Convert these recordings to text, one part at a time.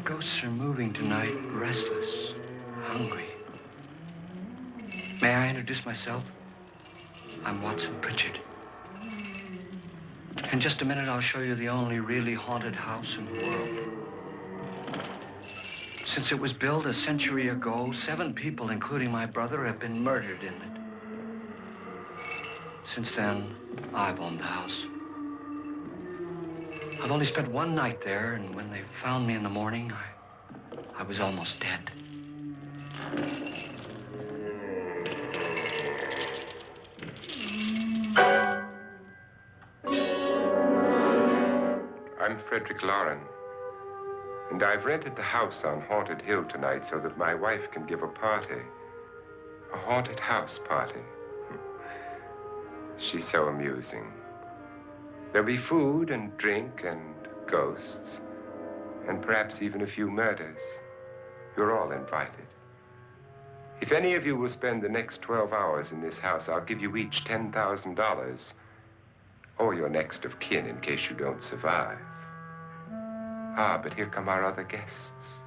ghosts are moving tonight, restless, hungry. May I introduce myself? I'm Watson Pritchard. In just a minute, I'll show you the only really haunted house in the world. Since it was built a century ago, 7 people, including my brother, have been murdered in it. Since then, I've owned the house. I've only spent one night there, and when they found me in the morning, I was almost dead. I'm Frederick Lauren, and I've rented the house on Haunted Hill tonight so that my wife can give a party. A haunted house party. She's so amusing. There'll be food and drink and ghosts, and perhaps even a few murders. You're all invited. If any of you will spend the next 12 hours in this house, I'll give you each $10,000, or your next of kin in case you don't survive. Ah, but here come our other guests.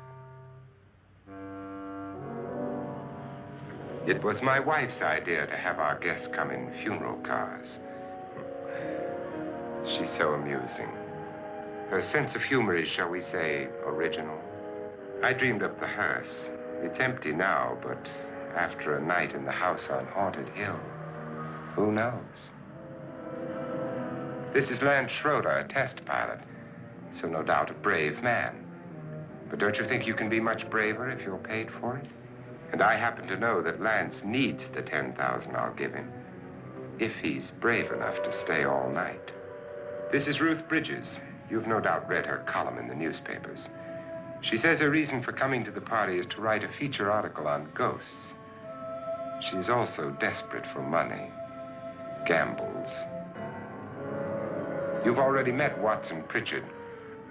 It was my wife's idea to have our guests come in funeral cars. She's so amusing. Her sense of humor is, shall we say, original. I dreamed up the hearse. It's empty now, but after a night in the house on Haunted Hill, who knows? This is Lance Schroeder, a test pilot, so no doubt a brave man. But don't you think you can be much braver if you're paid for it? And I happen to know that Lance needs the $10,000 I'll give him, if he's brave enough to stay all night. This is Ruth Bridges. You've no doubt read her column in the newspapers. She says her reason for coming to the party is to write a feature article on ghosts. She's also desperate for money, gambles. You've already met Watson Pritchard,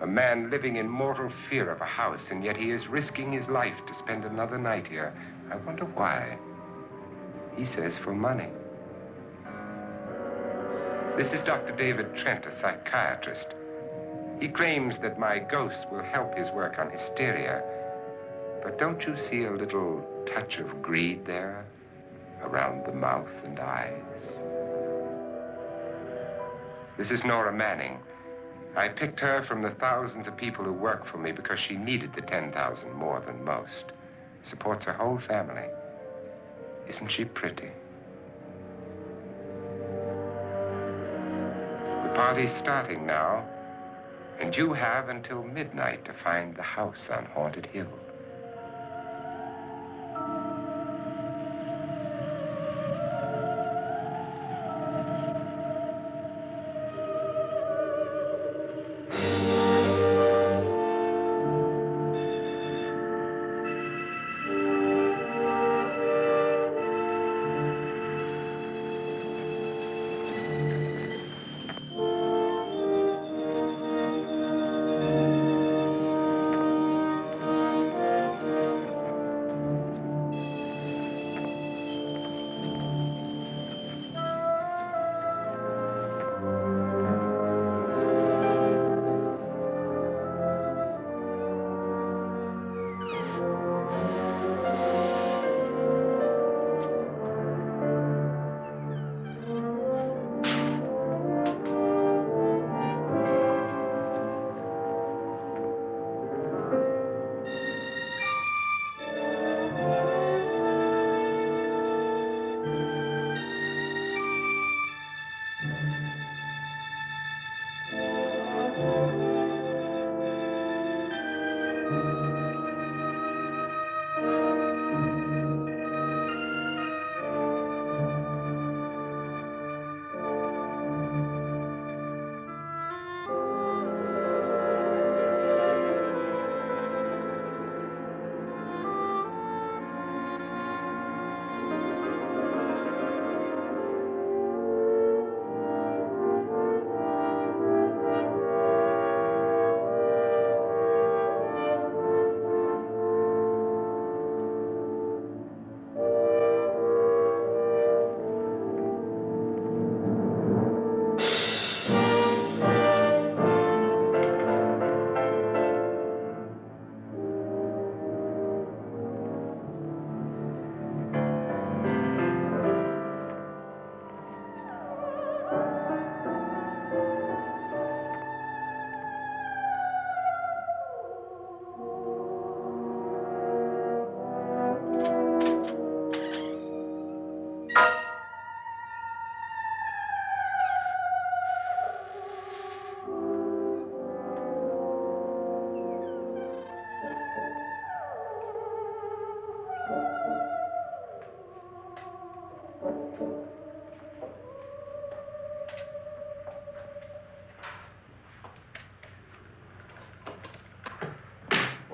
a man living in mortal fear of a house, and yet he is risking his life to spend another night here. I wonder why. He says for money. This is Dr. David Trent, a psychiatrist. He claims that my ghost will help his work on hysteria. But don't you see a little touch of greed there, around the mouth and eyes? This is Nora Manning. I picked her from the thousands of people who work for me because she needed the $10,000 more than most. Supports her whole family. Isn't she pretty? The party's starting now, and you have until midnight to find the house on Haunted Hill.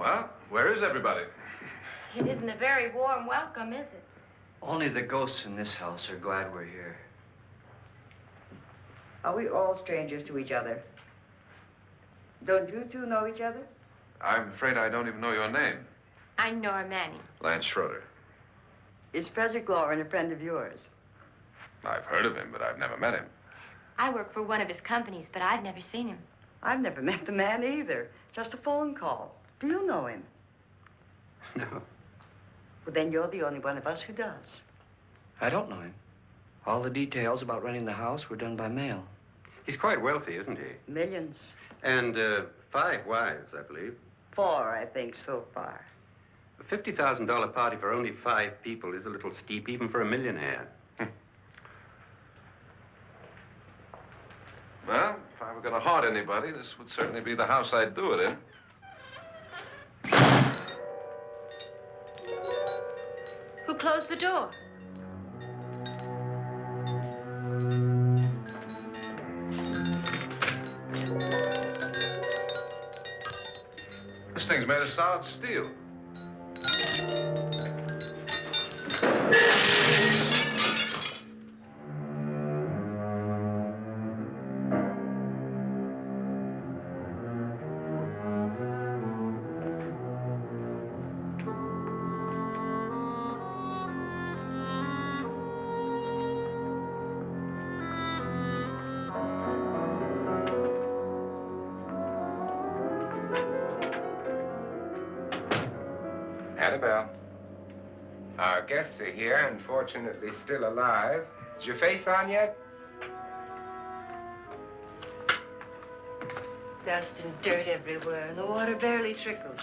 Well, where is everybody? It isn't a very warm welcome, is it? Only the ghosts in this house are glad we're here. Are we all strangers to each other? Don't you two know each other? I'm afraid I don't even know your name. I'm Nora Manning. Lance Schroeder. Is Frederick Lauren a friend of yours? I've heard of him, but I've never met him. I work for one of his companies, but I've never seen him. I've never met the man either. Just a phone call. Do you know him? No, Well, then you're the only one of us who does. I don't know him. All the details about renting the house were done by mail. He's quite wealthy, isn't he? Millions. And 5 wives, I believe. 4, I think, so far. A $50,000 party for only 5 people is a little steep, even for a millionaire. Well, if I were going to haunt anybody, this would certainly be the house I'd do it in. Who closed the door? This thing's made of solid steel. Annabelle. Our guests are here, unfortunately still alive. Is your face on yet? Dust and dirt everywhere, and the water barely trickles.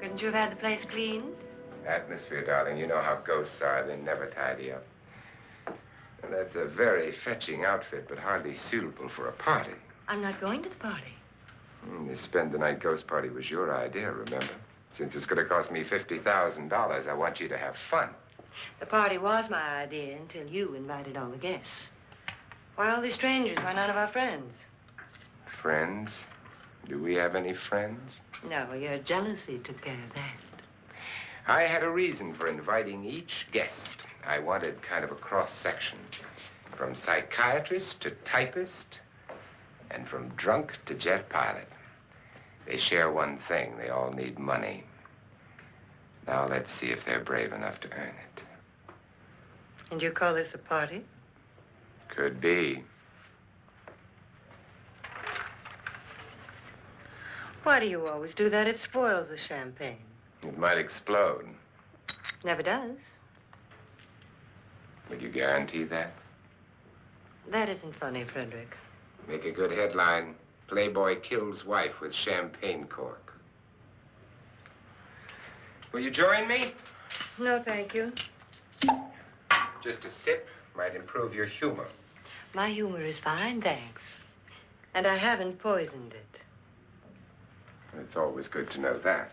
Couldn't you have had the place cleaned? Atmosphere, darling. You know how ghosts are. They never tidy up. And that's a very fetching outfit, but hardly suitable for a party. I'm not going to the party. The spend-the-night ghost party was your idea, remember? Since it's going to cost me $50,000, I want you to have fun. The party was my idea until you invited all the guests. Why all these strangers? Why none of our friends? Friends? Do we have any friends? No, your jealousy took care of that. I had a reason for inviting each guest. I wanted kind of a cross-section. From psychiatrist to typist, and from drunk to jet pilot. They share one thing. They all need money. Now let's see if they're brave enough to earn it. And you call this a party? Could be. Why do you always do that? It spoils the champagne. It might explode. Never does. Would you guarantee that? That isn't funny, Frederick. Make a good headline. Playboy kills wife with champagne cork. Will you join me? No, thank you. Just a sip might improve your humor. My humor is fine, thanks. And I haven't poisoned it. It's always good to know that.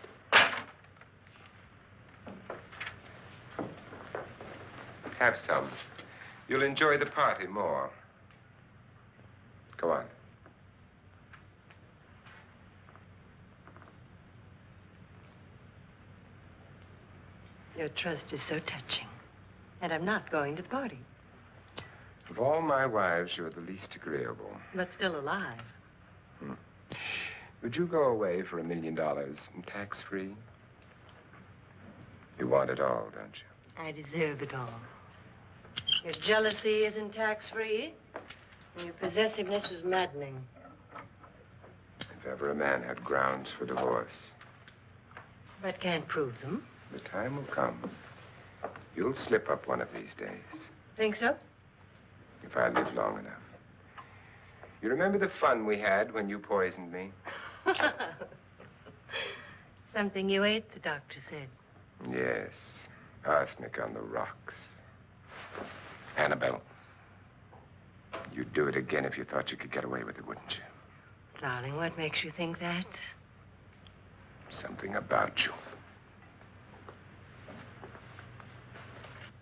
Have some. You'll enjoy the party more. Go on. Your trust is so touching. And I'm not going to the party. Of all my wives, you're the least agreeable. But still alive. Would you go away for $1 million tax-free? You want it all, don't you? I deserve it all. Your jealousy isn't tax-free. And your possessiveness is maddening. If ever a man had grounds for divorce, But can't prove them. the time will come. You'll slip up one of these days, Think so? if I live long enough. You remember the fun we had when you poisoned me? Something you ate, the doctor said. Yes, arsenic on the rocks. Annabelle, you'd do it again if you thought you could get away with it, wouldn't you? Darling, what makes you think that? Something about you.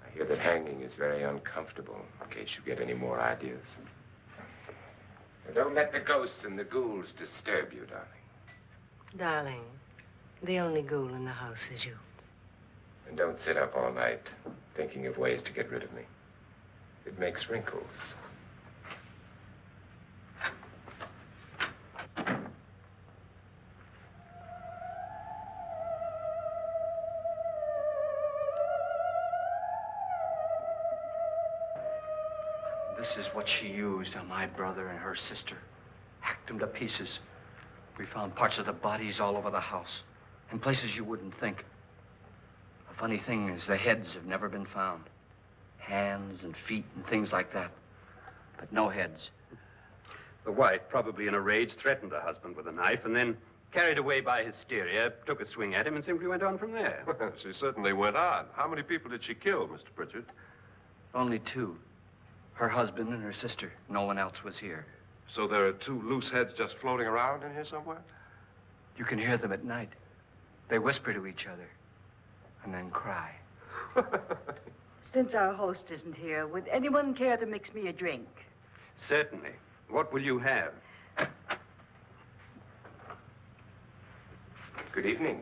I hear that hanging is very uncomfortable, in case you get any more ideas. Now, don't let the ghosts and the ghouls disturb you, darling. Darling, The only ghoul in the house is you. And don't sit up all night thinking of ways to get rid of me. It makes wrinkles. This is what she used on my brother and her sister. Hacked them to pieces. We found parts of the bodies all over the house, in places you wouldn't think. The funny thing is the heads have never been found. Hands and feet and things like that. But no heads. The wife, probably in a rage, threatened her husband with a knife and then, carried away by hysteria, took a swing at him and simply went on from there. She certainly went on. How many people did she kill, Mr. Pritchard? Only two. Her husband and her sister. No one else was here. So there are two loose heads just floating around in here somewhere? You can hear them at night. They whisper to each other and then cry. Since our host isn't here, would anyone care to mix me a drink? Certainly. What will you have? Good evening.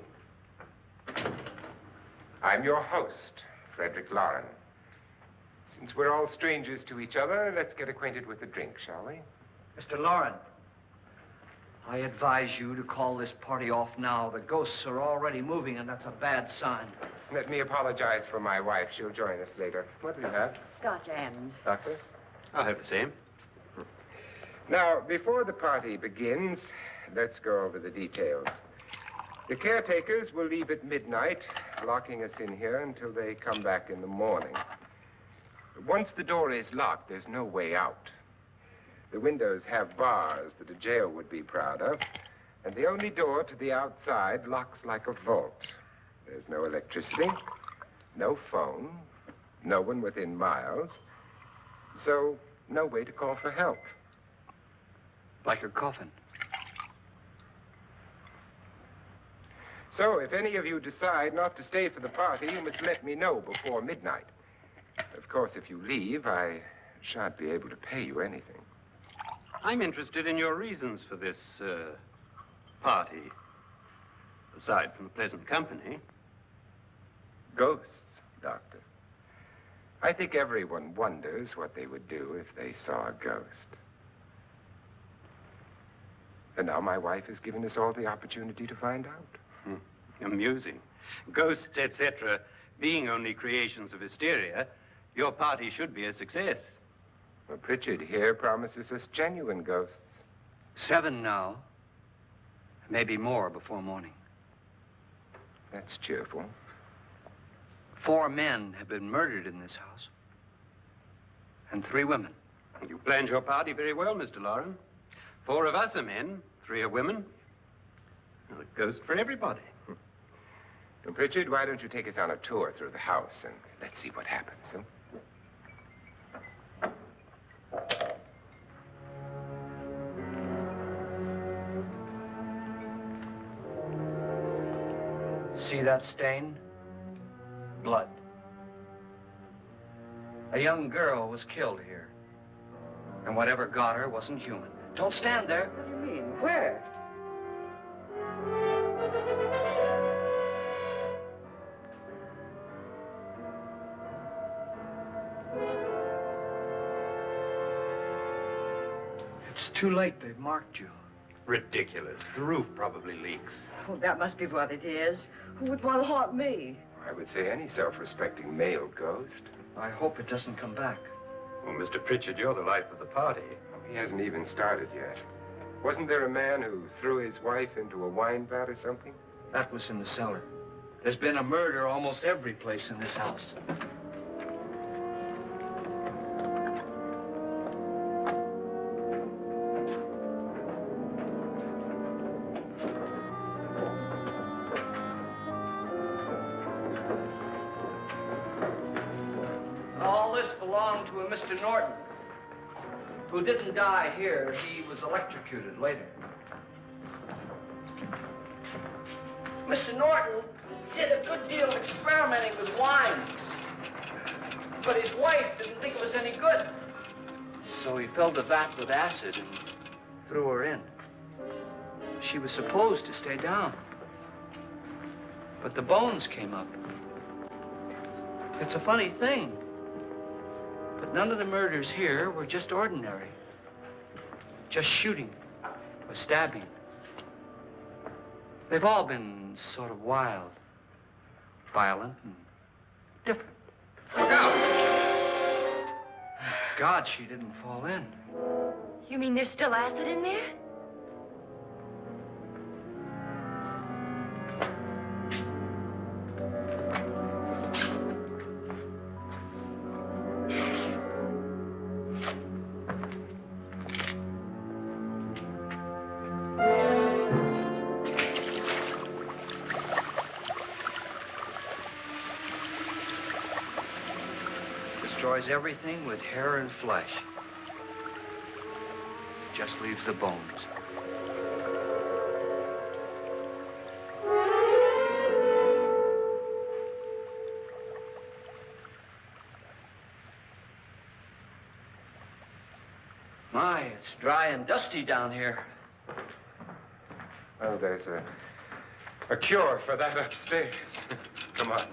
I'm your host, Frederick Lauren. Since we're all strangers to each other, let's get acquainted with a drink, shall we? Mr. Lauren, I advise you to call this party off now. The ghosts are already moving, and that's a bad sign. Let me apologize for my wife. She'll join us later. What do you have? Scotch and. Doctor? I'll have the same. Now, before the party begins, let's go over the details. The caretakers will leave at midnight, locking us in here until they come back in the morning. Once the door is locked, there's no way out. The windows have bars that a jail would be proud of, and the only door to the outside locks like a vault. There's no electricity, no phone, no one within miles, so no way to call for help. Like a coffin. So if any of you decide not to stay for the party, you must let me know before midnight. Of course, if you leave, I shan't be able to pay you anything. I'm interested in your reasons for this, party. Aside from the pleasant company. Ghosts, Doctor. I think everyone wonders what they would do if they saw a ghost. And now my wife has given us all the opportunity to find out. Amusing. Ghosts, etc., being only creations of hysteria, your party should be a success. Well, Pritchard here promises us genuine ghosts. 7 now. Maybe more before morning. That's cheerful. 4 men have been murdered in this house. And 3 women. You planned your party very well, Mr. Lauren. 4 of us are men, 3 are women. Well, a ghost for everybody. Well, Pritchard, why don't you take us on a tour through the house and let's see what happens, huh? See that stain? Blood. A young girl was killed here. And whatever got her wasn't human. Don't stand there. What do you mean? Where? It's too late. They've marked you. Ridiculous. The roof probably leaks. Oh, that must be what it is. Who would want to haunt me? I would say any self-respecting male ghost. I hope it doesn't come back. Well, Mr. Pritchard, you're the life of the party. He hasn't even started yet. Wasn't there a man who threw his wife into a wine vat or something? That was in the cellar. There's been a murder almost every place in this house. All this belonged to a Mr. Norton, who didn't die here. He was electrocuted later. Mr. Norton did a good deal of experimenting with wines, but his wife didn't think it was any good. So he filled the vat with acid and threw her in. She was supposed to stay down. But the bones came up. It's a funny thing. But none of the murders here were just ordinary. Just shooting or stabbing. They've all been sort of wild, violent, and different. Look out! God, she didn't fall in. You mean there's still acid in there? Destroys everything with hair and flesh. Just leaves the bones. My, it's dry and dusty down here. Well, there's a cure for that upstairs. Come on.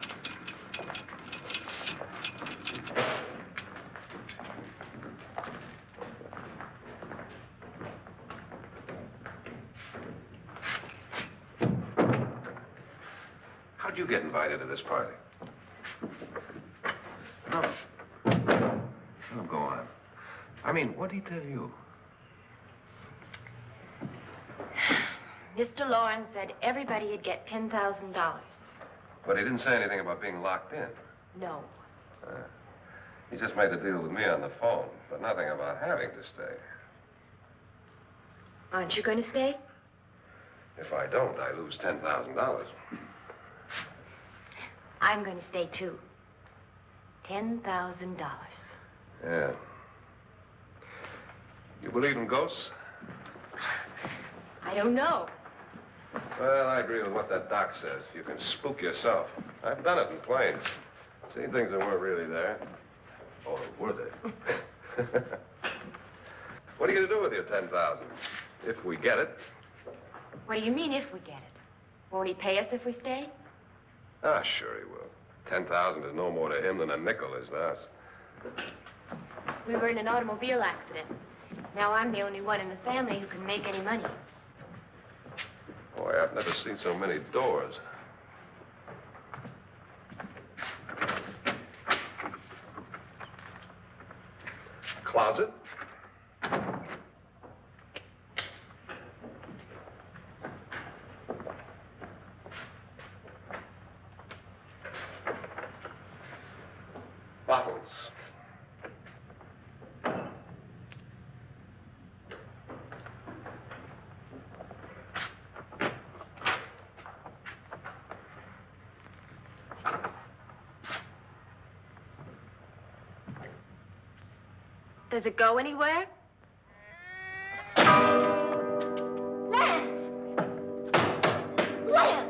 How'd you get invited to this party? Oh. Oh, go on. I mean, what'd he tell you? Mr. Lawrence said everybody'd get $10,000. But he didn't say anything about being locked in. No. He just made the deal with me on the phone, but nothing about having to stay. Aren't you going to stay? If I don't, I lose $10,000. I'm going to stay, too. $10,000. Yeah. You believe in ghosts? I don't know. Well, I agree with what that doc says. You can spook yourself. I've done it in planes. Seen things that weren't really there. Or were they? What are you going to do with your $10,000? If we get it. What do you mean, if we get it? Won't he pay us if we stay? Ah, sure he will. 10,000 is no more to him than a nickel is to us. We were in an automobile accident. Now I'm the only one in the family who can make any money. Boy, I've never seen so many doors. Closet? Bottles. Does it go anywhere? Lance! Lance!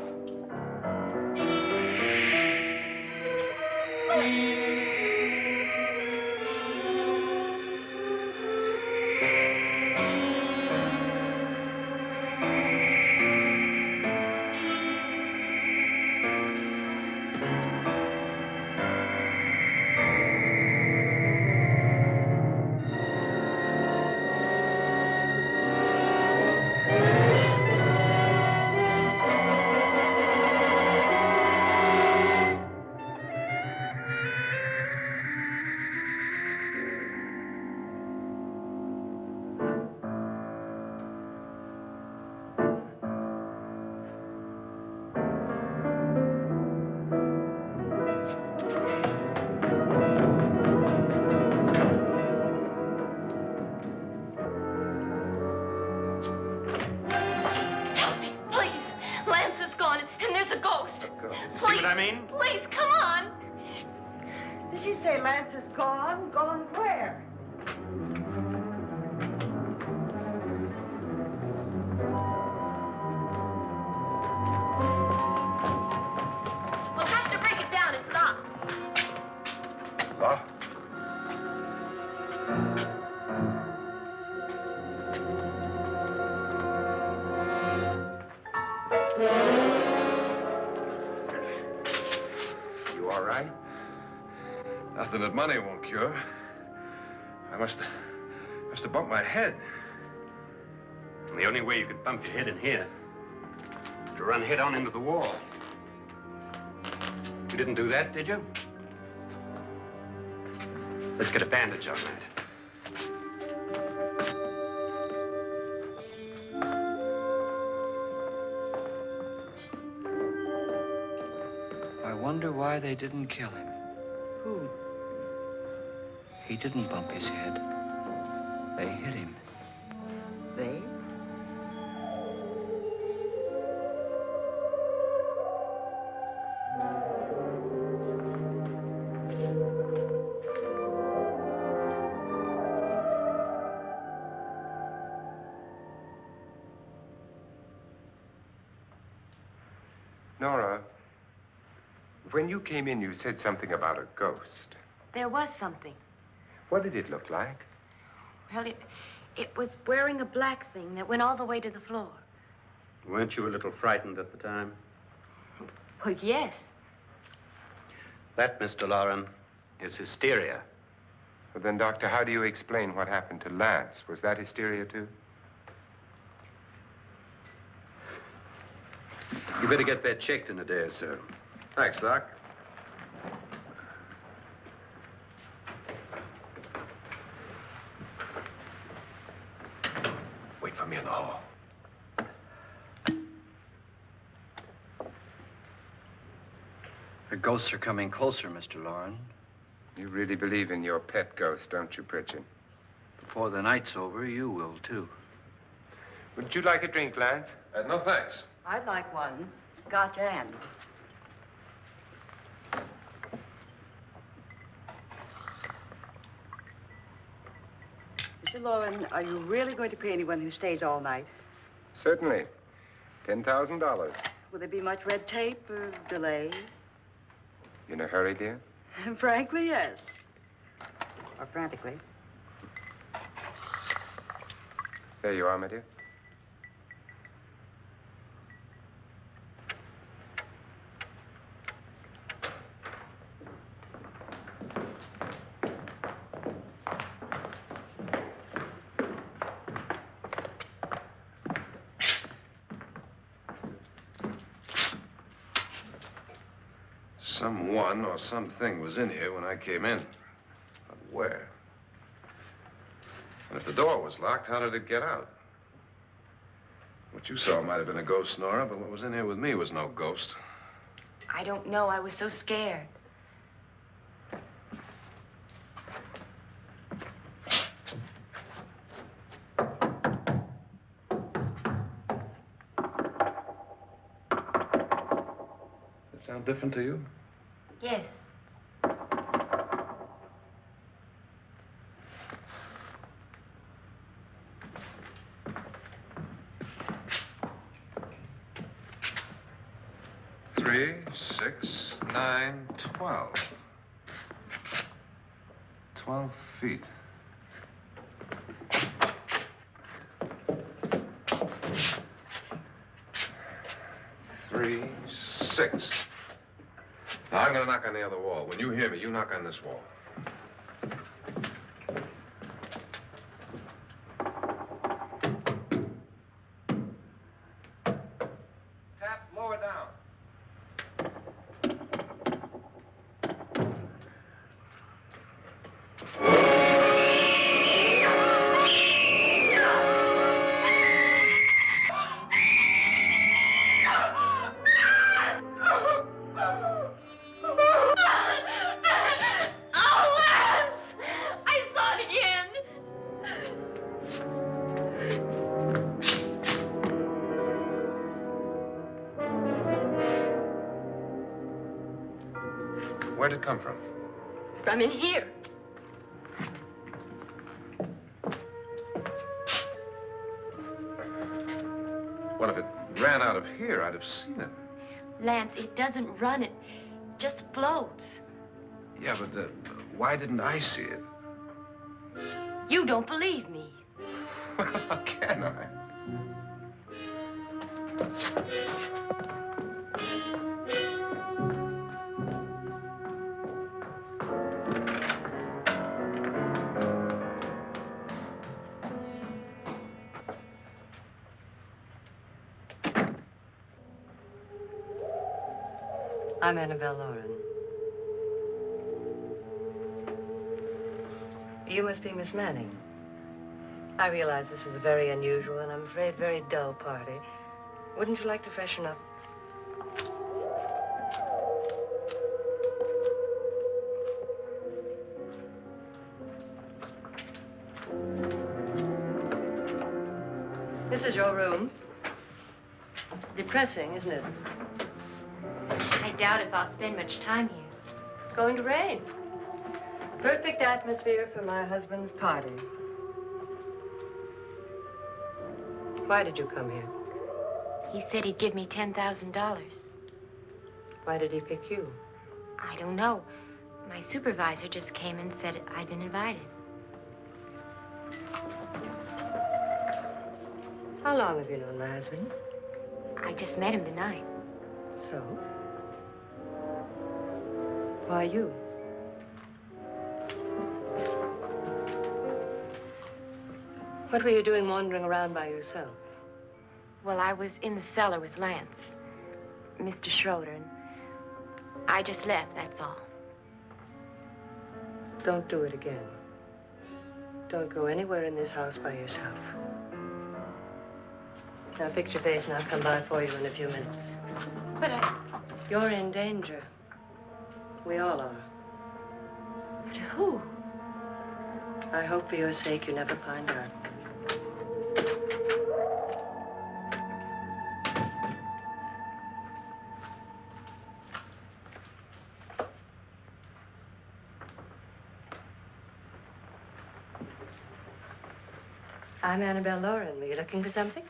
See what I mean? Please, come on. Did she say Lance is gone? Gone where? We'll have to break it down. It's locked. Huh? Nothing that money won't cure. I must have bumped my head. The only way you could bump your head in here is to run head on into the wall. You didn't do that, did you? Let's get a bandage on that. I wonder why they didn't kill him. Who? He didn't bump his head. They hit him. They? Nora, when you came in, you said something about a ghost. There was something. What did it look like? Well, it was wearing a black thing that went all the way to the floor. Weren't you a little frightened at the time? Well, yes. That, Mr. Loren, is hysteria. Well, then, Doctor, how do you explain what happened to Lance? Was that hysteria, too? You better get that checked in a day or so. Thanks, Doc. Wait for me in the hall. The ghosts are coming closer, Mr. Loren. You really believe in your pet ghost, don't you, Pritchard? Before the night's over, you will, too. Would you like a drink, Lance? No, thanks. I'd like one. Scotch and. Mr. Loren, are you really going to pay anyone who stays all night? Certainly. $10,000. Will there be much red tape or delay? You in a hurry, dear? Frankly, yes. Or frantically. There you are, my dear. Someone or something was in here when I came in. But where? And if the door was locked, how did it get out? What you saw might have been a ghost, Nora, but what was in here with me was no ghost. I don't know. I was so scared. Does it sound different to you? Yes. Three, 6, 9, 12. 12 feet. Three, 6. Now, I'm going to knock on the other wall. When you hear me, you knock on this wall. Tap lower down. Where'd it come from? From in here. What if it ran out of here? I'd have seen it. Lance, it doesn't run. It just floats. Yeah, but why didn't I see it? You don't believe me. How can I? I'm Annabelle Lauren. You must be Miss Manning. I realize this is a very unusual and I'm afraid very dull party. Wouldn't you like to freshen up? This is your room. Depressing, isn't it? I doubt if I'll spend much time here. It's going to rain. Perfect atmosphere for my husband's party. Why did you come here? He said he'd give me $10,000. Why did he pick you? I don't know. My supervisor just came and said I'd been invited. How long have you known my husband? I just met him tonight. So? Why you? What were you doing wandering around by yourself? Well, I was in the cellar with Lance, Mr. Schroeder, and I just left, that's all. Don't do it again. Don't go anywhere in this house by yourself. Now fix your face and I'll come by for you in a few minutes. But You're in danger. We all are. but who? I hope for your sake you never find out. I'm Annabelle Lauren. Were you looking for something?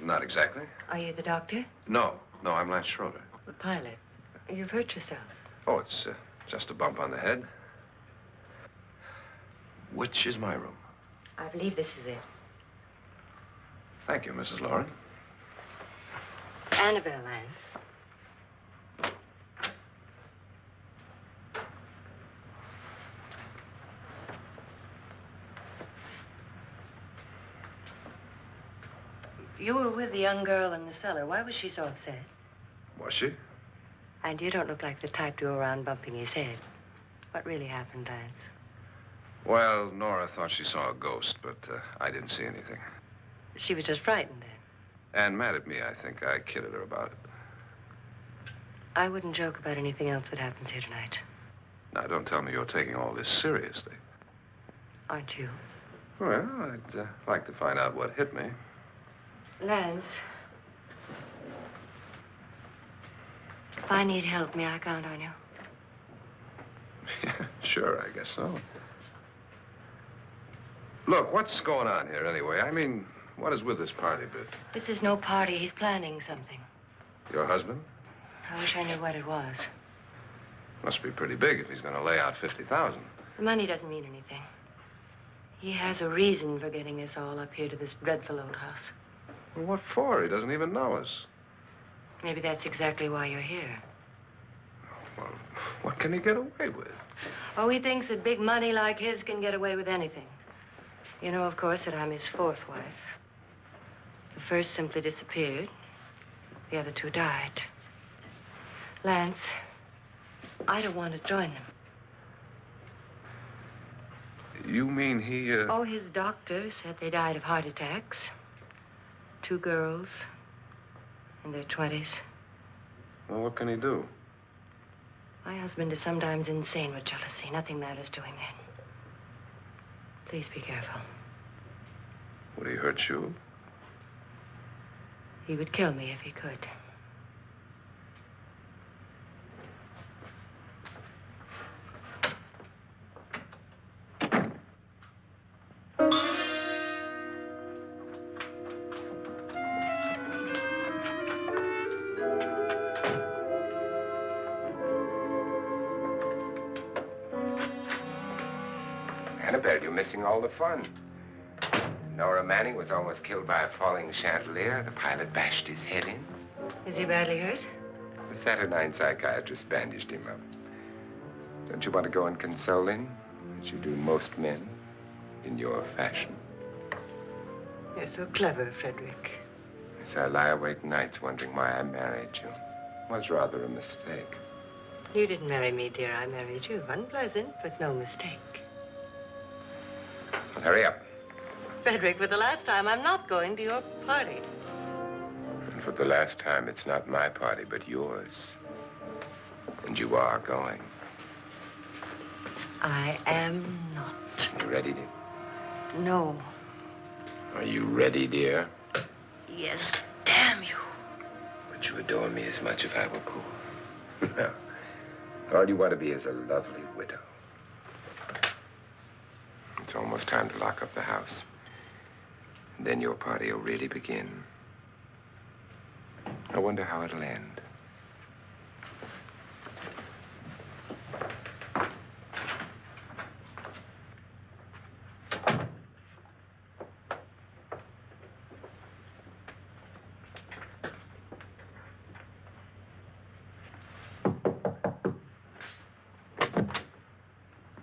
Not exactly. Are you the doctor? No, I'm Lance Schroeder. The pilot. You've hurt yourself. Oh, it's just a bump on the head. Which is my room? I believe this is it. Thank you, Mrs. Lauren. Annabelle Lance. You were with the young girl in the cellar. Why was she so upset? Was she? And you don't look like the type to go around bumping his head. What really happened, Lance? Well, Nora thought she saw a ghost, but I didn't see anything. She was just frightened then. And mad at me, I think. I kidded her about it. I wouldn't joke about anything else that happens here tonight. Now, don't tell me you're taking all this seriously. Aren't you? Well, I'd like to find out what hit me. Lance. If I need help, may I count on you? Yeah, sure, I guess so. Look, what's going on here anyway? I mean, what is with this party bit? This is no party. He's planning something. Your husband? I wish I knew what it was. Must be pretty big if he's going to lay out 50,000. The money doesn't mean anything. He has a reason for getting us all up here to this dreadful old house. Well, what for? He doesn't even know us. Maybe that's exactly why you're here. Well, what can he get away with? Oh, he thinks that big money like his can get away with anything. You know, of course, that I'm his fourth wife. The first simply disappeared. The other two died. Lance, I don't want to join them. You mean he, Oh, his doctor said they died of heart attacks. 2 girls in their 20s. Well, what can he do? My husband is sometimes insane with jealousy. Nothing matters to him then. Please be careful. Would he hurt you? He would kill me if he could. Annabelle, you're missing all the fun. Nora Manning was almost killed by a falling chandelier. The pilot bashed his head in. Is he badly hurt? The Saturnine psychiatrist bandaged him up. Don't you want to go and console him, as you do most men, in your fashion? You're so clever, Frederick. So I lie awake nights wondering why I married you. Was rather a mistake. You didn't marry me, dear. I married you. Unpleasant, but no mistake. Hurry up. Frederick, for the last time, I'm not going to your party. And for the last time, it's not my party, but yours. And you are going. I am not. You ready, dear? No. Are you ready, dear? Yes, damn you. Would you adore me as much if I were poor? No. All you want to be is a lovely widow. It's almost time to lock up the house. And then your party will really begin. I wonder how it'll end.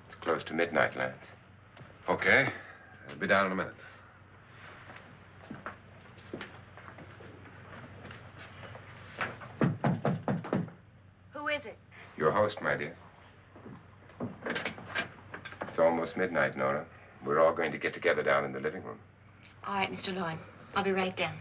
It's close to midnight, Lance. Okay. I'll be down in a minute. Who is it? Your host, my dear. It's almost midnight, Nora. We're all going to get together down in the living room. All right, Mr. Lloyd. I'll be right down.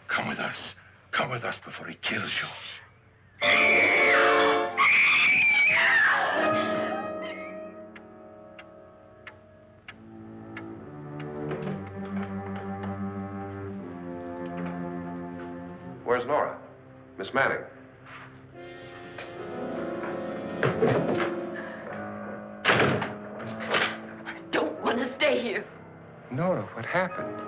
Come with us. Come with us before he kills you. Where's Nora? Miss Manning. I don't want to stay here. Nora, what happened?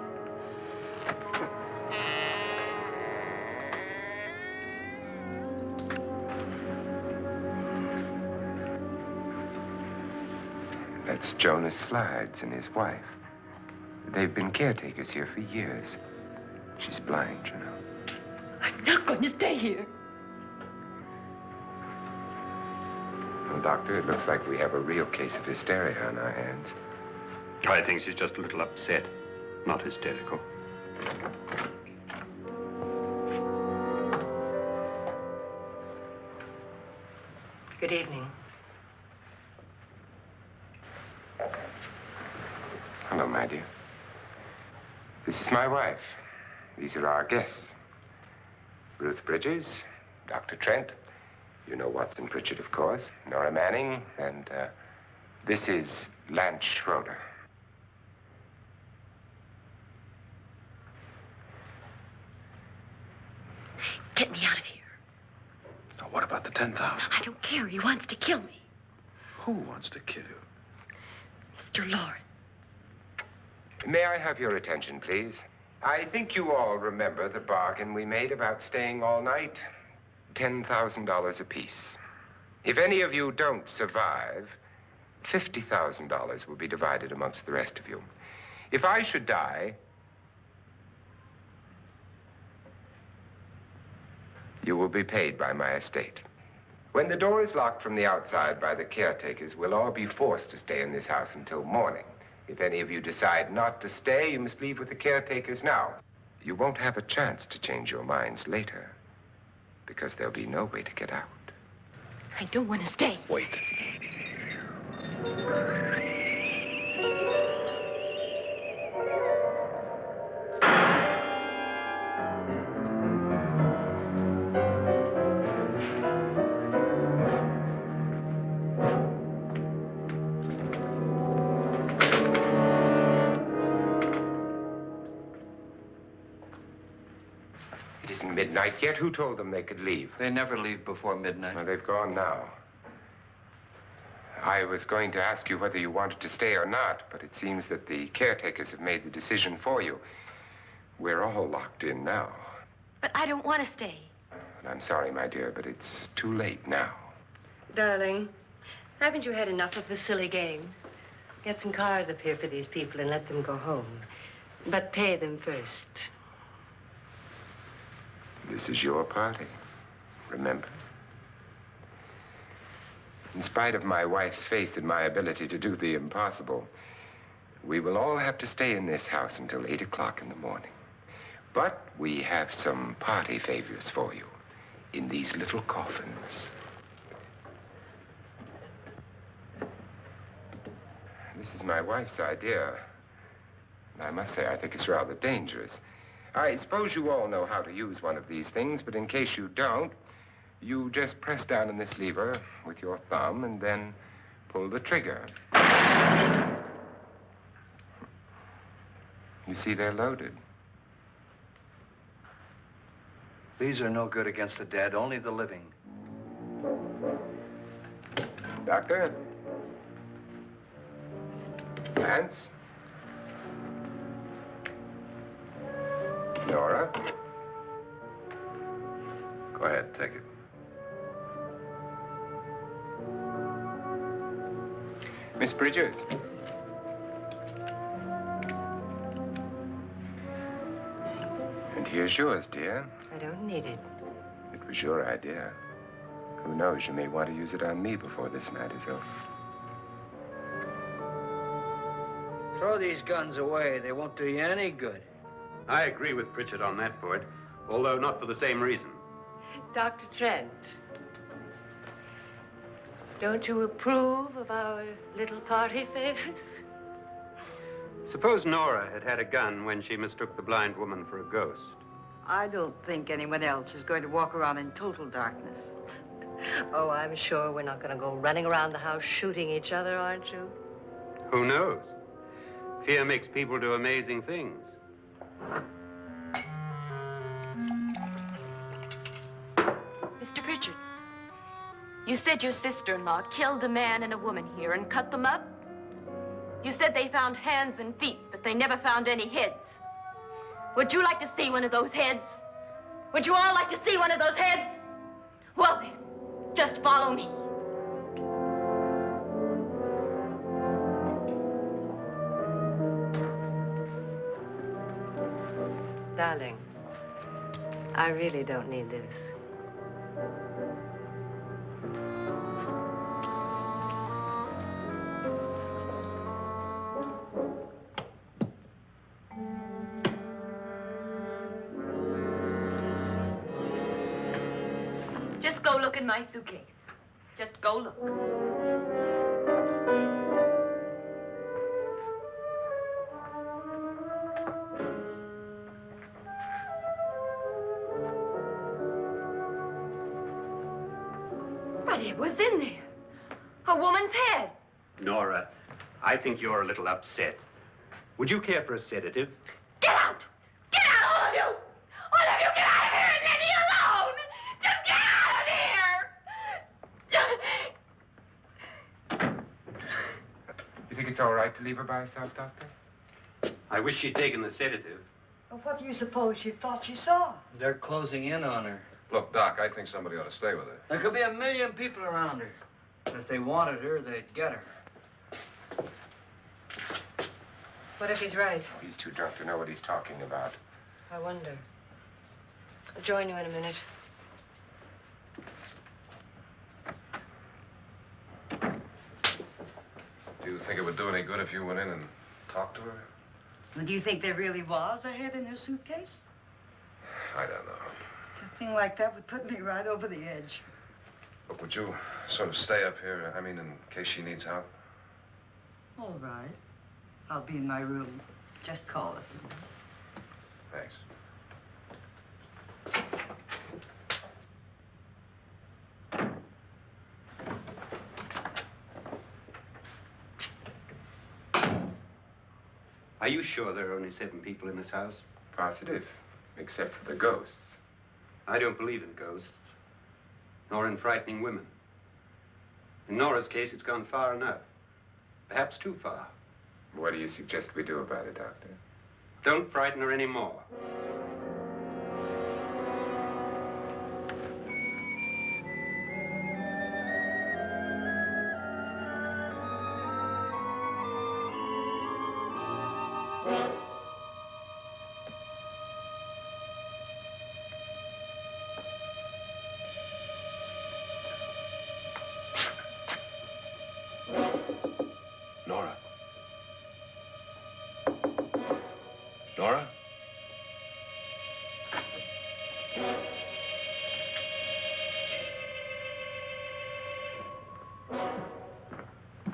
That's Jonas Slides and his wife. They've been caretakers here for years. She's blind, you know. I'm not going to stay here. Well, Doctor, it looks like we have a real case of hysteria on our hands. I think she's just a little upset, not hysterical. Good evening. Hello, my dear. This is my wife. These are our guests. Ruth Bridges, Dr. Trent. You know Watson Pritchard, of course. Nora Manning, and this is Lance Schroeder. Get me out of here. Now, what about the 10,000? I don't care. He wants to kill me. Who wants to kill you? Mr. Lawrence. May I have your attention, please? I think you all remember the bargain we made about staying all night. $10,000 apiece. If any of you don't survive, $50,000 will be divided amongst the rest of you. If I should die, you will be paid by my estate. When the door is locked from the outside by the caretakers, we'll all be forced to stay in this house until morning. If any of you decide not to stay, you must leave with the caretakers now. You won't have a chance to change your minds later, because there'll be no way to get out. I don't want to stay. Wait. It isn't midnight yet. Who told them they could leave? They never leave before midnight. Well, they've gone now. I was going to ask you whether you wanted to stay or not, but it seems that the caretakers have made the decision for you. We're all locked in now. But I don't want to stay. And I'm sorry, my dear, but it's too late now. Darling, haven't you had enough of the silly game? Get some cars up here for these people and let them go home. But pay them first. This is your party, remember? In spite of my wife's faith in my ability to do the impossible, we will all have to stay in this house until 8 o'clock in the morning. But we have some party favors for you in these little coffins. This is my wife's idea. And I must say, I think it's rather dangerous. I suppose you all know how to use one of these things, but in case you don't, you just press down on this lever with your thumb and then pull the trigger. You see, they're loaded. These are no good against the dead, only the living. Doctor? Lance? Nora? Go ahead, take it. Miss Bridges? And here's yours, dear. I don't need it. It was your idea. Who knows, you may want to use it on me before this night is over. Throw these guns away. They won't do you any good. I agree with Pritchard on that point, although not for the same reason. Dr. Trent, don't you approve of our little party favors? Suppose Nora had had a gun when she mistook the blind woman for a ghost. I don't think anyone else is going to walk around in total darkness. Oh, I'm sure we're not going to go running around the house shooting each other, aren't you? Who knows? Fear makes people do amazing things. Mr. Pritchard, you said your sister-in-law killed a man and a woman here and cut them up? You said they found hands and feet, but they never found any heads. Would you like to see one of those heads? Would you all like to see one of those heads? Well then, just follow me. Darling, I really don't need this. Just go look in my suitcase. Just go look. But it was in there. A woman's head. Nora, I think you're a little upset. Would you care for a sedative? Get out! Get out, all of you! All of you, get out of here and leave me alone! Just get out of here! You think it's all right to leave her by herself, Doctor? I wish she'd taken the sedative. Well, what do you suppose she thought she saw? They're closing in on her. Look, Doc, I think somebody ought to stay with her. There could be 1,000,000 people around her. But if they wanted her, they'd get her. What if he's right? He's too drunk to know what he's talking about. I wonder. I'll join you in a minute. Do you think it would do any good if you went in and talked to her? Well, do you think there really was a head in her suitcase? I don't know. A thing like that would put me right over the edge. Look, would you sort of stay up here, I mean, in case she needs help? All right. I'll be in my room. Just call it. Thanks. Are you sure there are only 7 people in this house? Positive, except for the ghosts. I don't believe in ghosts, nor in frightening women. In Nora's case, it's gone far enough. Perhaps too far. What do you suggest we do about it, Doctor? Don't frighten her anymore. Nora? Nora?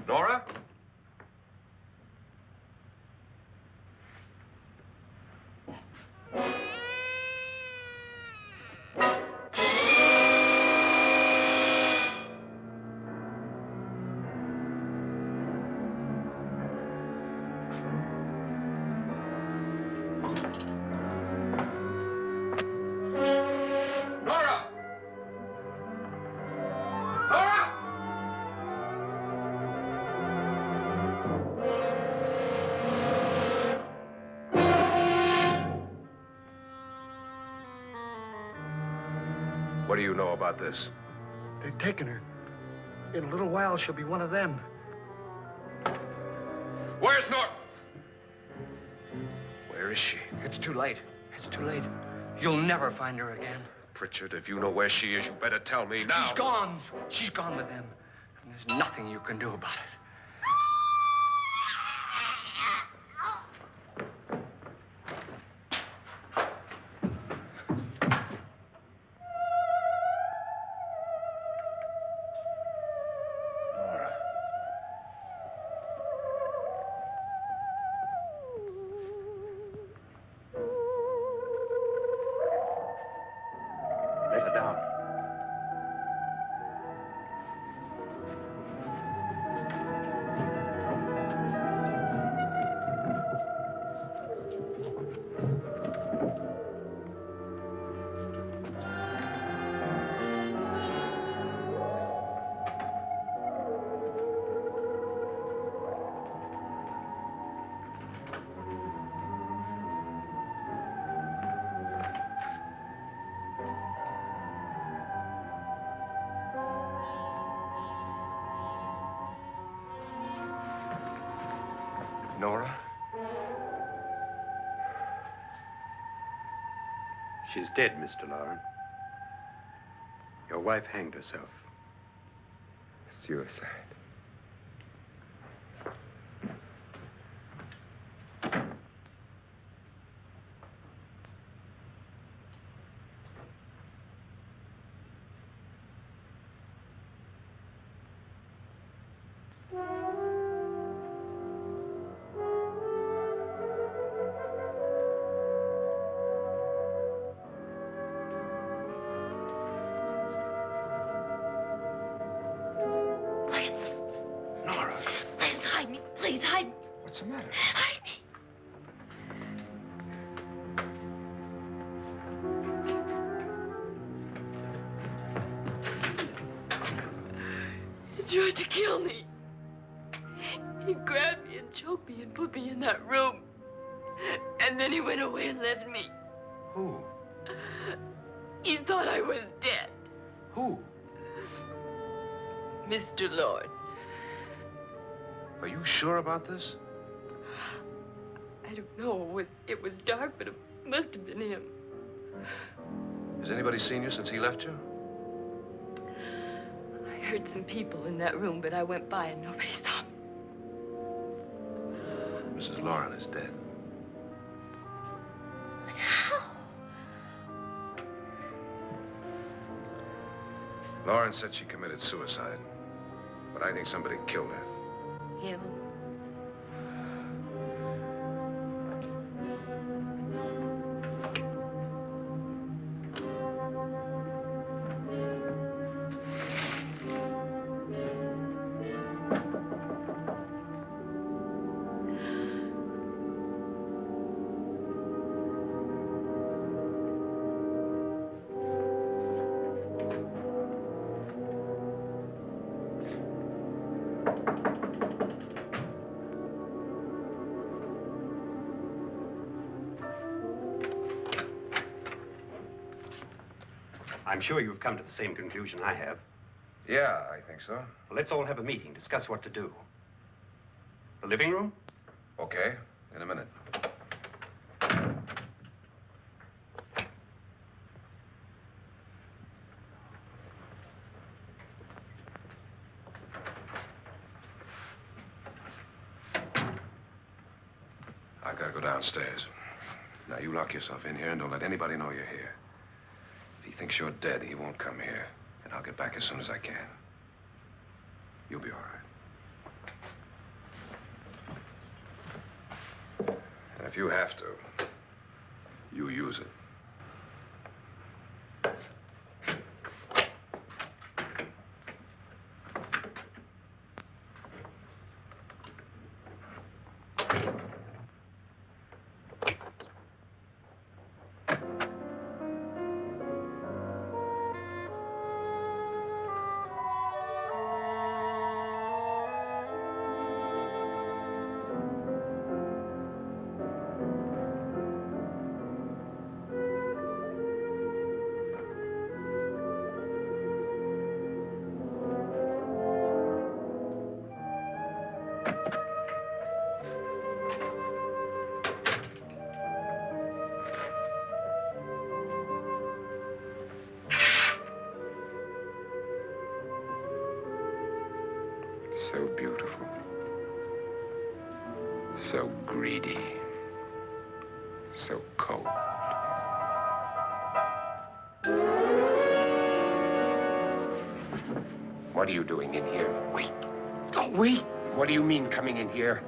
Nora? Nora! Nora! What do you know about this? They've taken her. In a little while, she'll be one of them. Where's Nora? Where is she? It's too late. It's too late. You'll never find her again. Pritchard, if you know where she is, you better tell me now. She's gone. She's gone with them. And there's nothing you can do about it. Nora. Let her down. Nora? She's dead, Mr. Lauren. Your wife hanged herself. Suicide. Nora, Please hide me. Please hide me. what's the matter? Hide me. He tried to kill me. He grabbed me and choked me and put me in that room. And then he went away and left me. Who? He thought I was dead. Who? Mr. Lord. Are you sure about this? I don't know. It was dark, but it must have been him. Has anybody seen you since he left you? I heard some people in that room, but I went by and nobody saw me. Mrs. Lauren is dead. But how? Lauren said she committed suicide, but I think somebody killed her. Him? I'm sure you've come to the same conclusion I have. Yeah, I think so. Well, let's all have a meeting, discuss what to do. The living room? Okay, in a minute. I've got to go downstairs. Now, you lock yourself in here and don't let anybody know you're here. If he thinks you're dead, he won't come here. And I'll get back as soon as I can. You'll be all right. And if you have to, you use it. So beautiful. So greedy. So cold. What are you doing in here? Wait. Don't wait. What do you mean coming in here?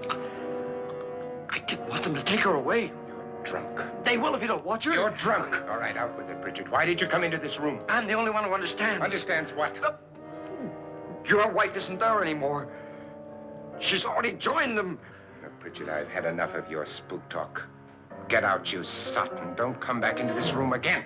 I didn't want them to take her away. You're drunk. They will if you don't watch her. You're drunk. All right, out with it, Bridget. Why did you come into this room? I'm the only one who understands. Understands what? Your wife isn't there anymore. She's already joined them. Look, Bridget, I've had enough of your spook talk. Get out, you sot, and don't come back into this room again.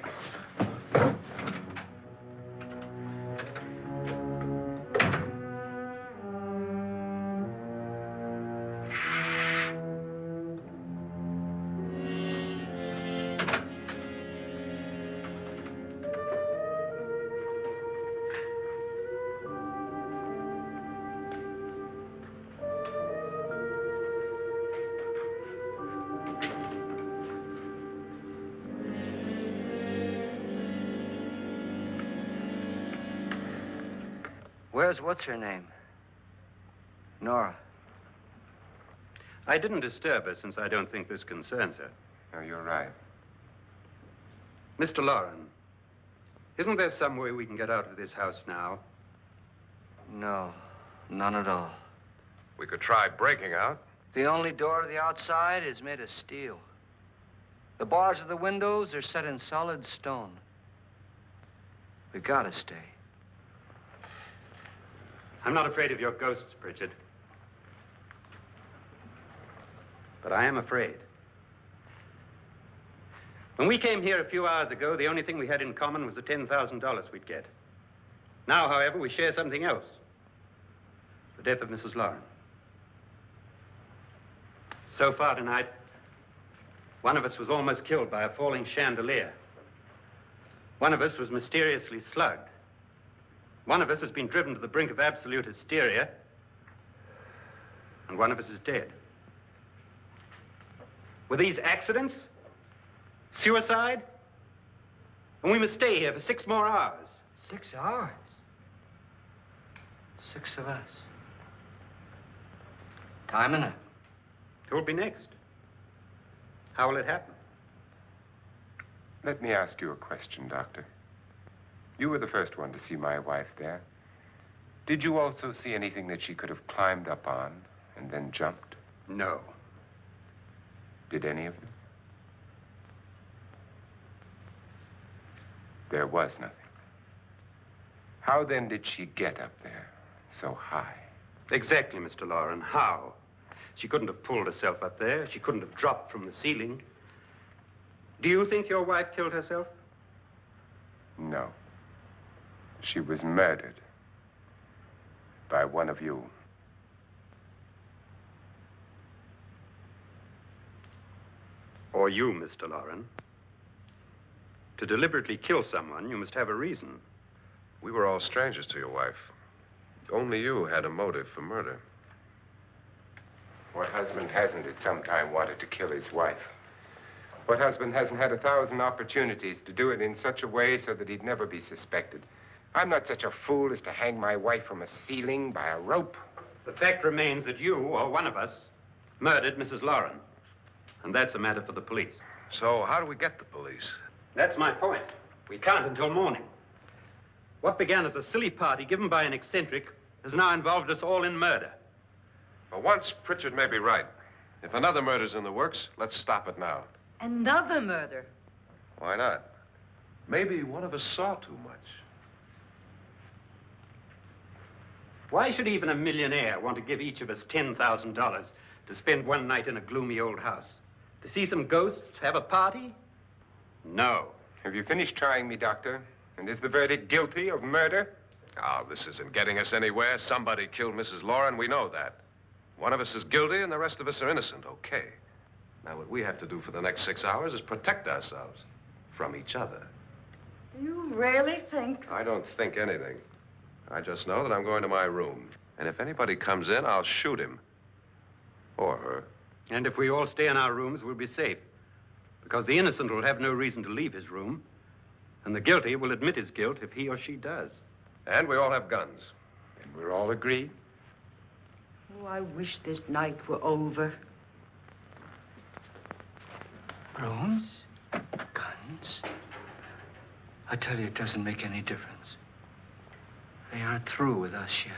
Where's what's-her-name? Nora. I didn't disturb her since I don't think this concerns her. No, you're right. Mr. Loren, isn't there some way we can get out of this house now? No, none at all. We could try breaking out. The only door to the outside is made of steel. The bars of the windows are set in solid stone. We gotta stay. I'm not afraid of your ghosts, Bridget. But I am afraid. When we came here a few hours ago, the only thing we had in common was the $10,000 we'd get. Now, however, we share something else. The death of Mrs. Loren. So far tonight, one of us was almost killed by a falling chandelier. One of us was mysteriously slugged. One of us has been driven to the brink of absolute hysteria, and one of us is dead. Were these accidents? Suicide? And we must stay here for 6 more hours. 6 hours? 6 of us. Time enough. Who'll be next? How will it happen? Let me ask you a question, Doctor. You were the first one to see my wife there. Did you also see anything that she could have climbed up on and then jumped? No. Did any of you? There was nothing. How then did she get up there so high? Exactly, Mr. Loren. How? She couldn't have pulled herself up there. She couldn't have dropped from the ceiling. Do you think your wife killed herself? No. She was murdered by one of you. Or you, Mr. Loren. To deliberately kill someone, you must have a reason. We were all strangers to your wife. Only you had a motive for murder. What husband hasn't at some time wanted to kill his wife? What husband hasn't had 1,000 opportunities to do it in such a way so that he'd never be suspected? I'm not such a fool as to hang my wife from a ceiling by a rope. The fact remains that you, or one of us, murdered Mrs. Lauren. And that's a matter for the police. So how do we get the police? That's my point. We can't until morning. What began as a silly party given by an eccentric has now involved us all in murder. For once, Pritchard may be right. If another murder's in the works, let's stop it now. Another murder. Why not? Maybe one of us saw too much. Why should even a millionaire want to give each of us $10,000 to spend one night in a gloomy old house? To see some ghosts, have a party? No. Have you finished trying me, Doctor? And is the verdict guilty of murder? Oh, this isn't getting us anywhere. Somebody killed Mrs. Lauren. We know that. One of us is guilty and the rest of us are innocent. Okay. Now, what we have to do for the next 6 hours is protect ourselves from each other. Do you really think? I don't think anything. I just know that I'm going to my room. And if anybody comes in, I'll shoot him. Or her. And if we all stay in our rooms, we'll be safe. Because the innocent will have no reason to leave his room. And the guilty will admit his guilt if he or she does. And we all have guns. And we're all agreed? Oh, I wish this night were over. Rooms? Guns? I tell you, it doesn't make any difference. They aren't through with us yet.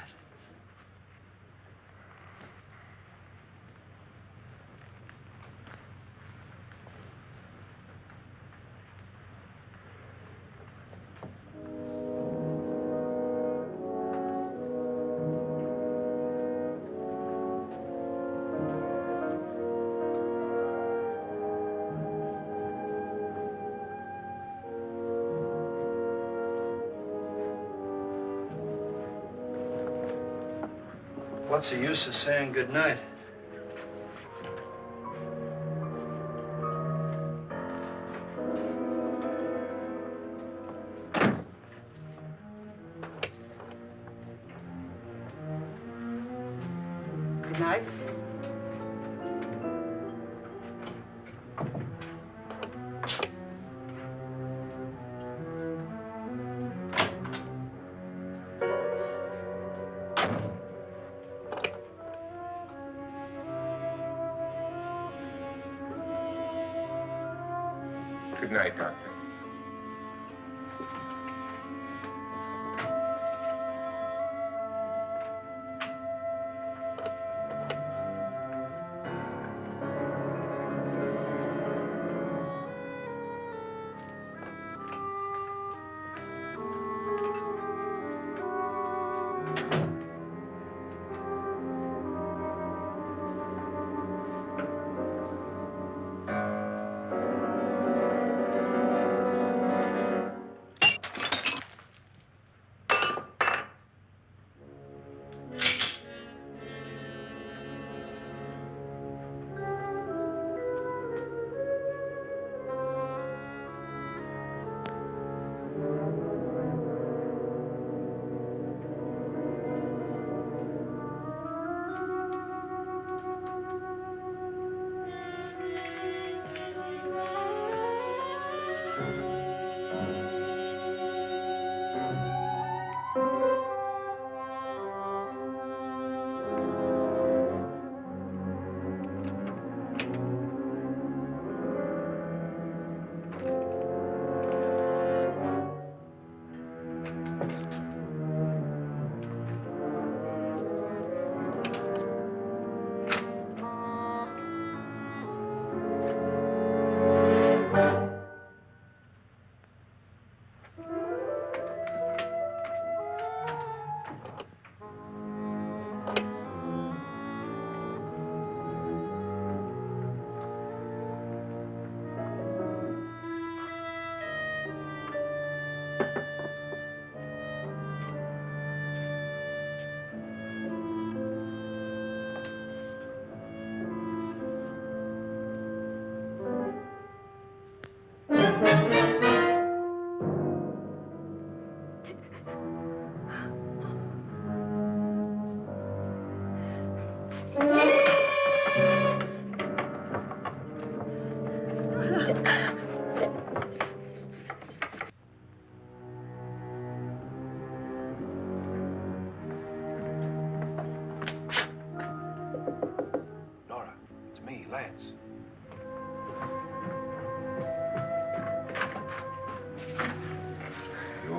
What's the use of saying goodnight? Good night. Good night, Doctor.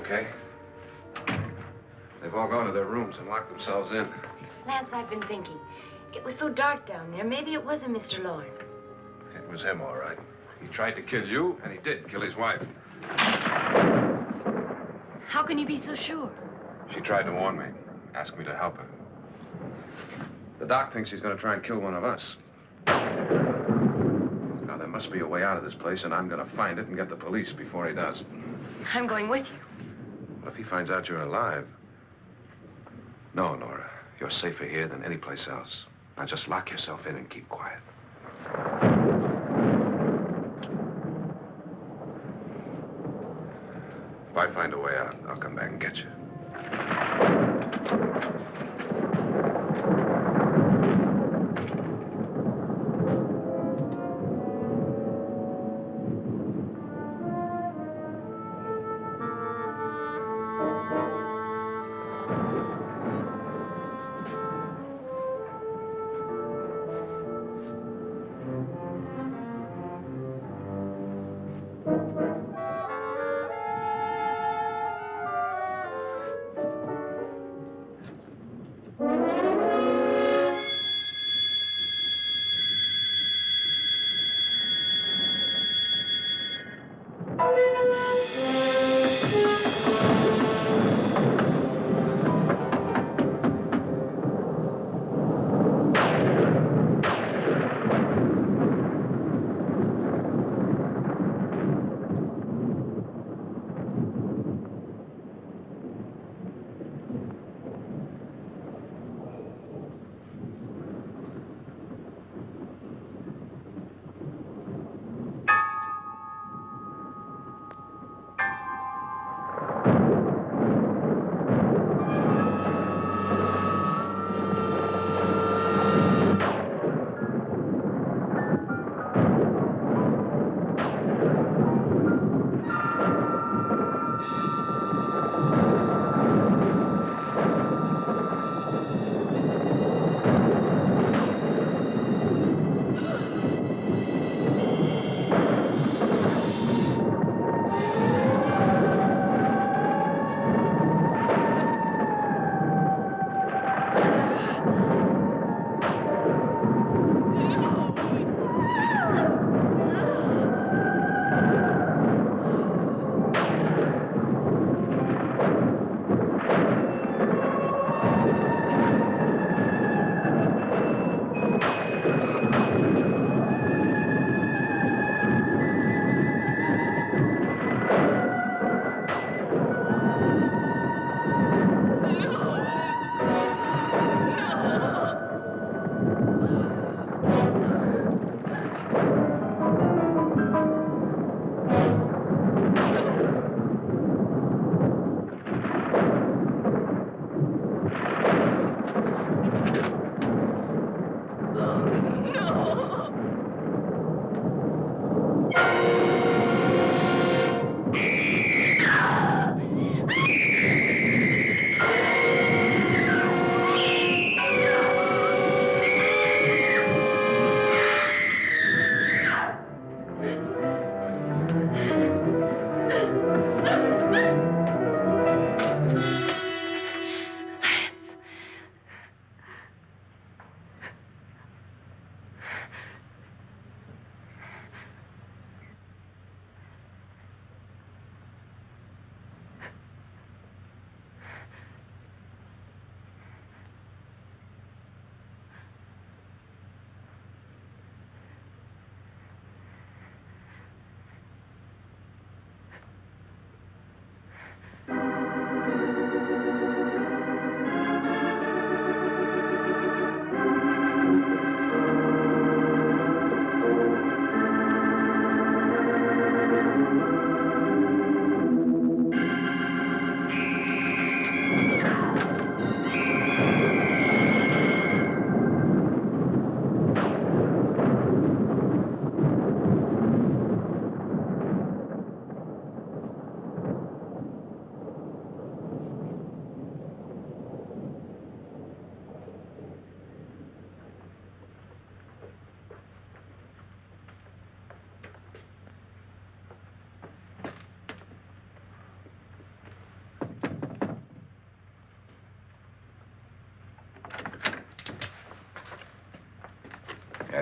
okay? They've all gone to their rooms and locked themselves in. Lance, I've been thinking. It was so dark down there. Maybe it wasn't Mr. Lorne. It was him, all right. He tried to kill you, and he did kill his wife. How can you be so sure? She tried to warn me, asked me to help her. The doc thinks he's going to try and kill one of us. Now, there must be a way out of this place, and I'm going to find it and get the police before he does. I'm going with you. Well, if he finds out you're alive... No, Nora. You're safer here than any place else. Now, just lock yourself in and keep quiet. If I find a way out, I'll come back and get you.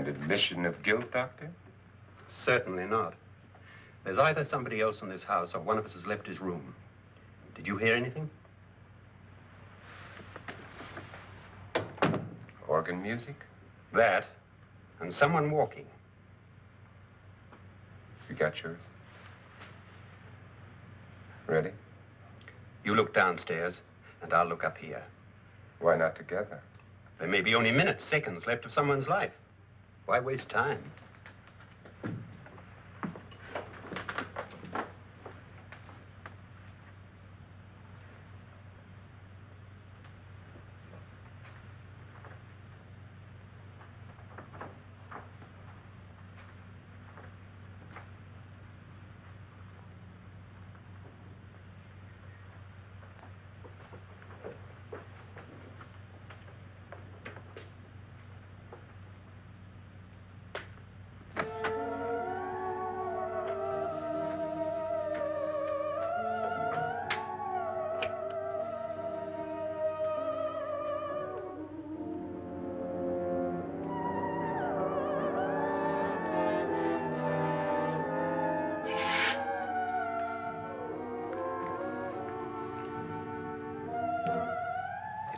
And admission of guilt, Doctor? Certainly not. There's either somebody else in this house or one of us has left his room. Did you hear anything? Organ music? That, and someone walking. You got yours? Ready? You look downstairs, and I'll look up here. Why not together? There may be only minutes, seconds left of someone's life. Why waste time?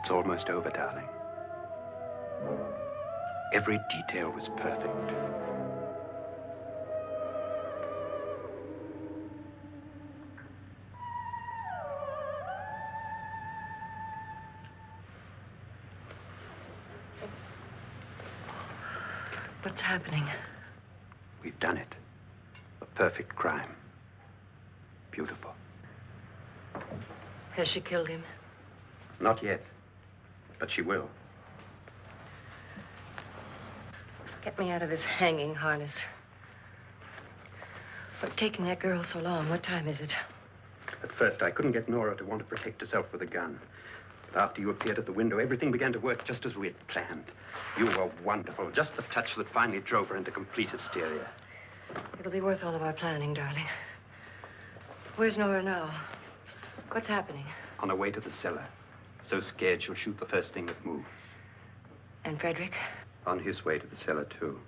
It's almost over, darling. Every detail was perfect. What's happening? We've done it. A perfect crime. Beautiful. Has she killed him? Not yet, but she will. Get me out of this hanging harness. What's taking that girl so long? What time is it? At first, I couldn't get Nora to want to protect herself with a gun. But after you appeared at the window, everything began to work just as we had planned. You were wonderful. Just the touch that finally drove her into complete hysteria. It'll be worth all of our planning, darling. Where's Nora now? What's happening? On her way to the cellar. So scared she'll shoot the first thing that moves. And Frederick? On his way to the cellar, too.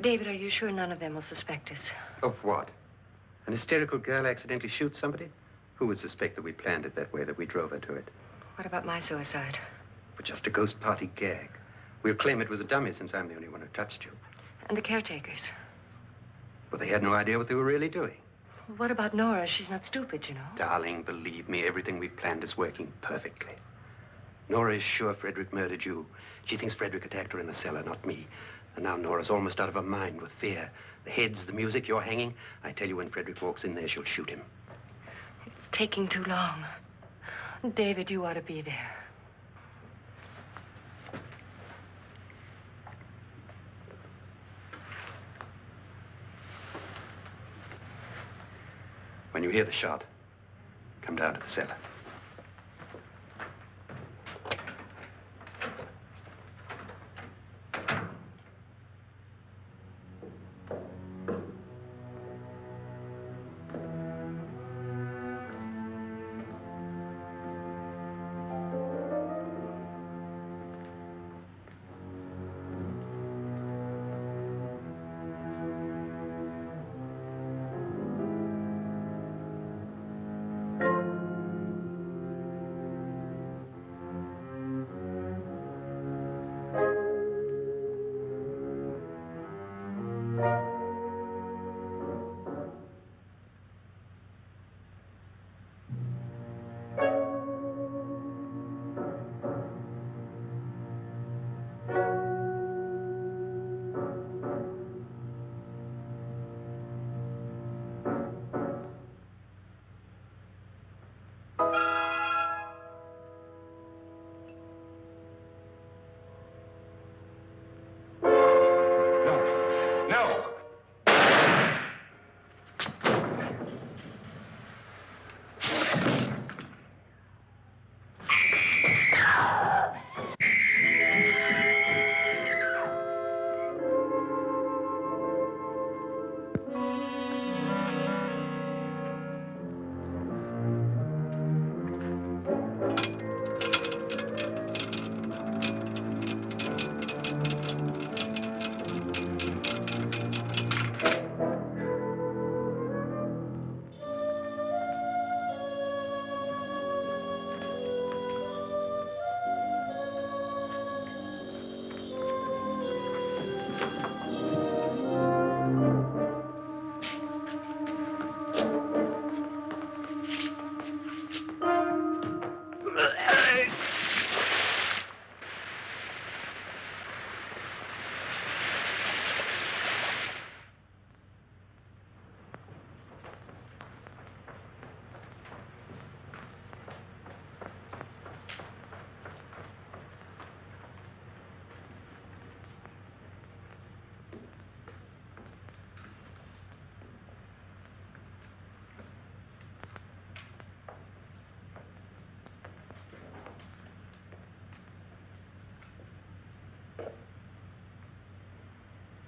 David, are you sure none of them will suspect us? Of what? An hysterical girl accidentally shoots somebody? Who would suspect that we planned it that way, that we drove her to it? What about my suicide? But just a ghost party gag. We'll claim it was a dummy since I'm the only one who touched you. And the caretakers? But they had no idea what they were really doing. What about Nora? She's not stupid, you know. Darling, believe me, everything we planned is working perfectly. Nora is sure Frederick murdered you. She thinks Frederick attacked her in the cellar, not me. And now Nora's almost out of her mind with fear. The heads, the music, you're hanging. I tell you, when Frederick walks in there, she'll shoot him. It's taking too long. David, you ought to be there. When you hear the shot, come down to the cellar.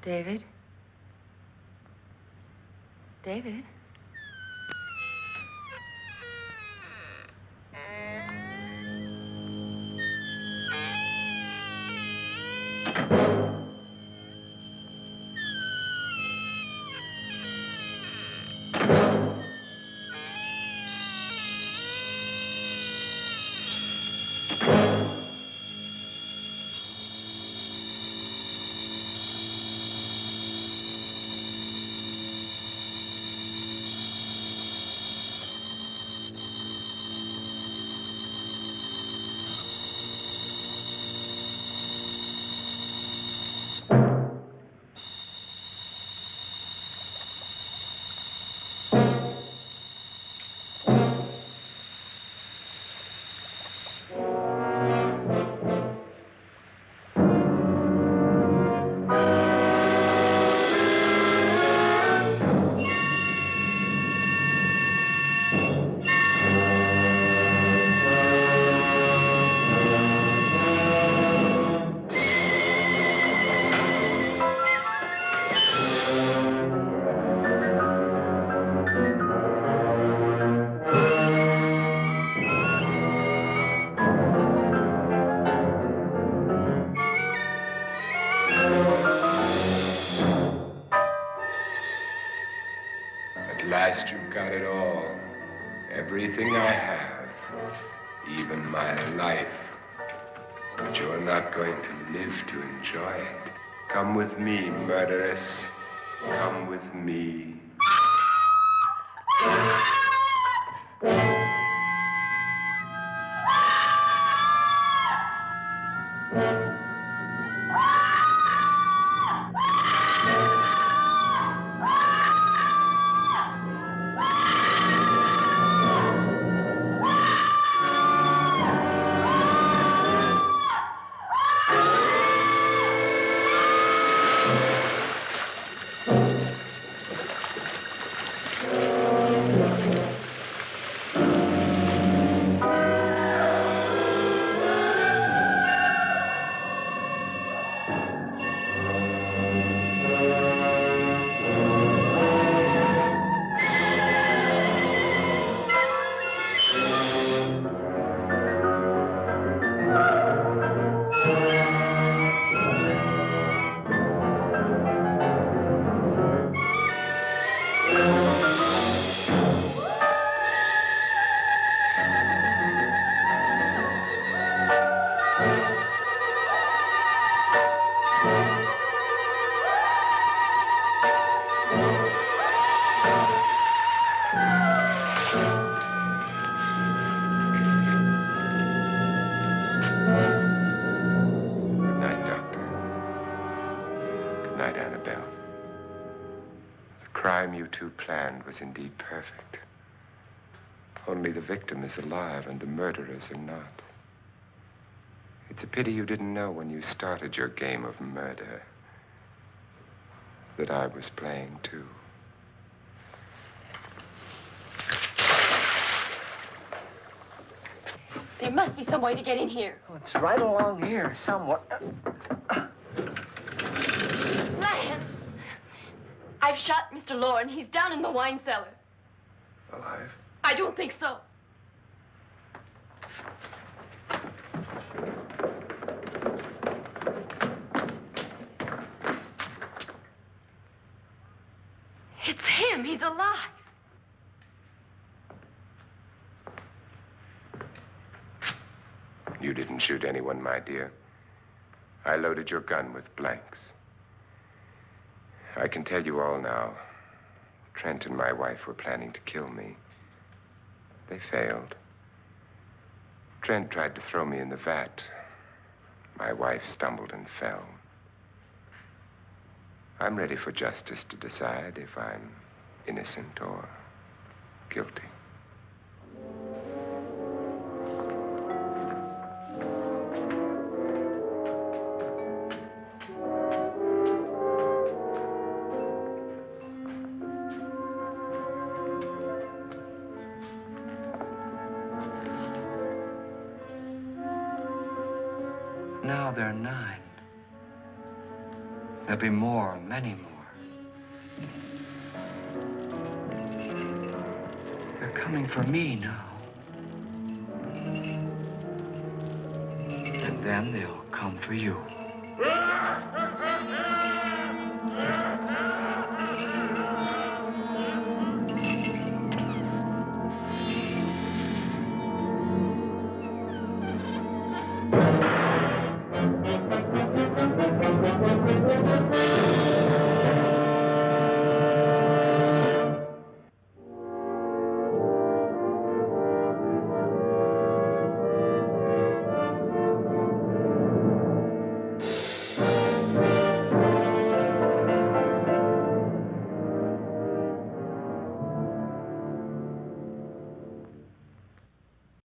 David? David? At last you've got it all. Everything I have. Even my life. But you're not going to live to enjoy it. Come with me, murderess. Come with me. You two planned was indeed perfect. Only the victim is alive and the murderers are not. It's a pity you didn't know when you started your game of murder that I was playing too. There must be some way to get in here. Oh, it's right along here somewhere. Lance! I've shot Mr. Loren. He's down in the wine cellar. Alive? I don't think so. It's him. He's alive. You didn't shoot anyone, my dear. I loaded your gun with blanks. I can tell you all now. Trent and my wife were planning to kill me. They failed. Trent tried to throw me in the vat. My wife stumbled and fell. I'm ready for justice to decide if I'm innocent or guilty. Now they're 9. There'll be more, many more. They're coming for me now. And then they'll come for you.